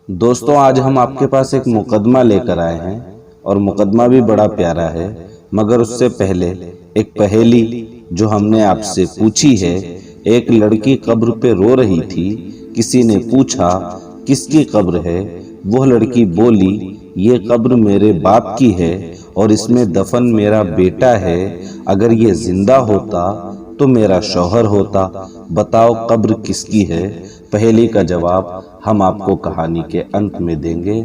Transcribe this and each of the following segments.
दोस्तों आज हम आपके पास एक मुकदमा लेकर आए हैं और मुकदमा भी बड़ा प्यारा है, मगर उससे पहले एक पहेली जो हमने आपसे पूछी है। एक लड़की कब्र पे रो रही थी, किसी ने पूछा किसकी कब्र है? वो लड़की बोली ये कब्र मेरे बाप की है और इसमें दफन मेरा बेटा है। अगर ये जिंदा होता तो मेरा शौहर होता। बताओ कब्र किसकी है? पहेली का जवाब हम आपको कहानी के अंत में देंगे।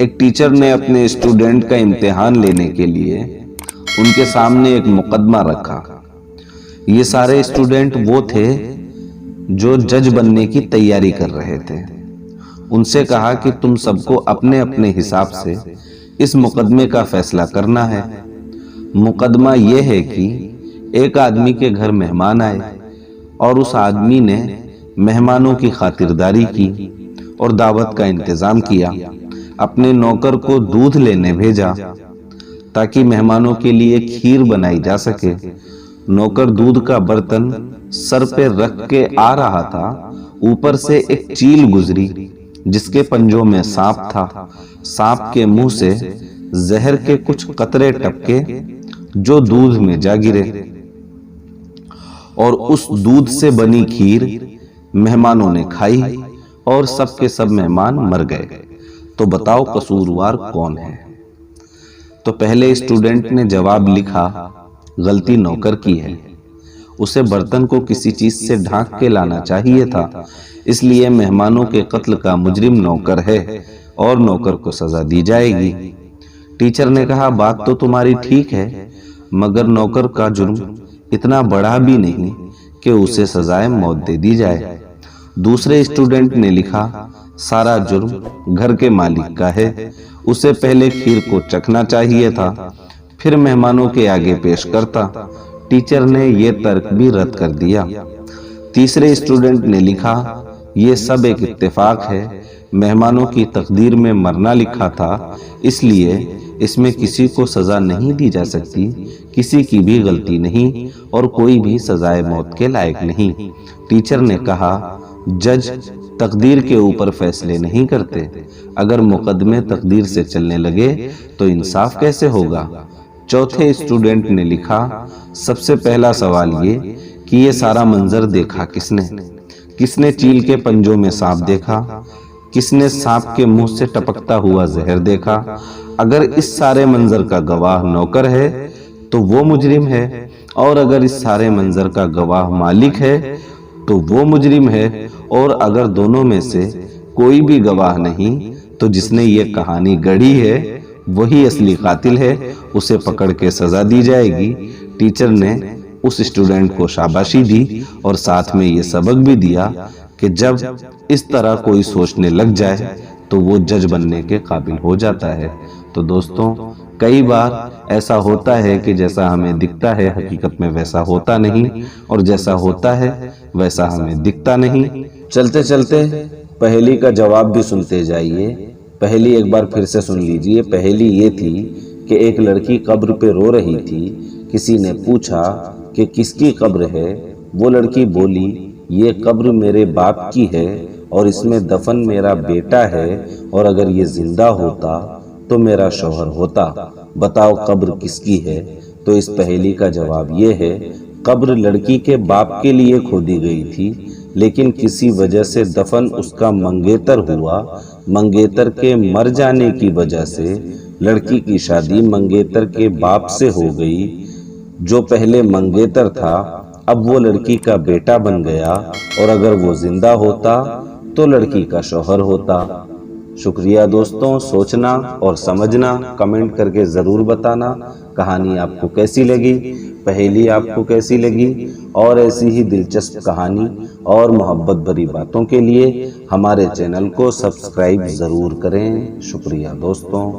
एक टीचर ने अपने स्टूडेंट का इम्तिहान लेने के लिए उनके सामने एक मुकदमा रखा। ये सारे स्टूडेंट वो थे जो जज बनने की तैयारी कर रहे थे। उनसे कहा कि तुम सबको अपने अपने हिसाब से इस मुकदमे का फैसला करना है। मुकदमा ये है कि एक आदमी के घर मेहमान आए और उस आदमी ने मेहमानों की खातिरदारी की और दावत का इंतजाम किया। अपने नौकर को दूध लेने भेजा ताकि मेहमानों के लिए खीर बनाई जा सके। नौकर दूध का बर्तन सर पे रख के आ रहा था। ऊपर से एक चील गुजरी जिसके पंजों में सांप था। सांप के मुंह से जहर के कुछ कतरे टपके जो दूध में जा गिरे और उस दूध से बनी खीर मेहमानों ने खाई और सब के सब मेहमान मर गए। तो बताओ कसूरवार कौन है? तो पहले स्टूडेंट ने जवाब लिखा गलती नौकर की है, उसे बर्तन को किसी चीज से ढांक के लाना चाहिए था, इसलिए मेहमानों के कत्ल का मुजरिम नौकर है और नौकर को सजा दी जाएगी। टीचर ने कहा बात तो तुम्हारी ठीक है, मगर नौकर का जुर्म इतना बड़ा भी नहीं कि उसे सजाए मौत दे दी जाए। दूसरे स्टूडेंट ने लिखा सारा जुर्म घर के मालिक का है, उसे पहले खीर को चखना चाहिए था, फिर मेहमानों के आगे पेश करता। टीचर ने यह तर्क भी रद्द कर दिया। तीसरे स्टूडेंट ने लिखा यह सब एक इत्तेफाक है, मेहमानों की तकदीर में मरना लिखा था, इसलिए इसमें किसी को सजा नहीं दी जा सकती, किसी की भी गलती नहीं और कोई भी सजाए मौत के लायक नहीं। टीचर ने कहा जज तकदीर के ऊपर फैसले नहीं करते, अगर मुकदमे तकदीर से चलने लगे तो इंसाफ कैसे होगा? चौथे स्टूडेंट ने लिखा सबसे पहला सवाल ये कि ये सारा मंजर देखा किसने? किसने चील के पंजों में सांप देखा? किसने सांप के मुंह से टपकता हुआ जहर देखा? अगर इस सारे मंजर का गवाह नौकर है तो वो मुजरिम है, और अगर इस सारे मंजर का गवाह मालिक है तो वो मुजरिम है, और अगर दोनों में से कोई भी गवाह नहीं तो जिसने ये कहानी गढ़ी है वही असली कातिल है, उसे पकड़ के सजा दी जाएगी। टीचर ने उस स्टूडेंट को शाबाशी दी और साथ में ये सबक भी दिया कि जब इस तरह कोई सोचने लग जाए तो वो जज बनने के काबिल हो जाता है। तो दोस्तों कई बार ऐसा होता है कि जैसा हमें दिखता है हकीकत में वैसा होता नहीं, और जैसा होता है वैसा हमें दिखता नहीं। चलते चलते पहेली का जवाब भी सुनते जाइए। पहेली एक बार फिर से सुन लीजिए। पहेली ये थी कि एक लड़की कब्र पे रो रही थी, किसी ने पूछा कि किसकी कब्र है? वो लड़की बोली ये कब्र मेरे बाप की है और इसमें दफन मेरा बेटा है, और अगर ये जिंदा होता तो मेरा शौहर होता। बताओ कब्र किसकी है? तो इस पहेली का जवाब ये है कब्र लड़की के बाप के लिए खोदी गई थी, लेकिन किसी वजह से दफन उसका मंगेतर हुआ। मंगेतर के मर जाने की वजह से लड़की की शादी मंगेतर के बाप से हो गई। जो पहले मंगेतर था अब वो लड़की का बेटा बन गया, और अगर वो जिंदा होता तो लड़की का शौहर होता। शुक्रिया दोस्तों। सोचना और समझना, कमेंट करके जरूर बताना कहानी आपको कैसी लगी, पहेली आपको कैसी लगी, और ऐसी ही दिलचस्प कहानी और मोहब्बत भरी बातों के लिए हमारे चैनल को सब्सक्राइब जरूर करें। शुक्रिया दोस्तों।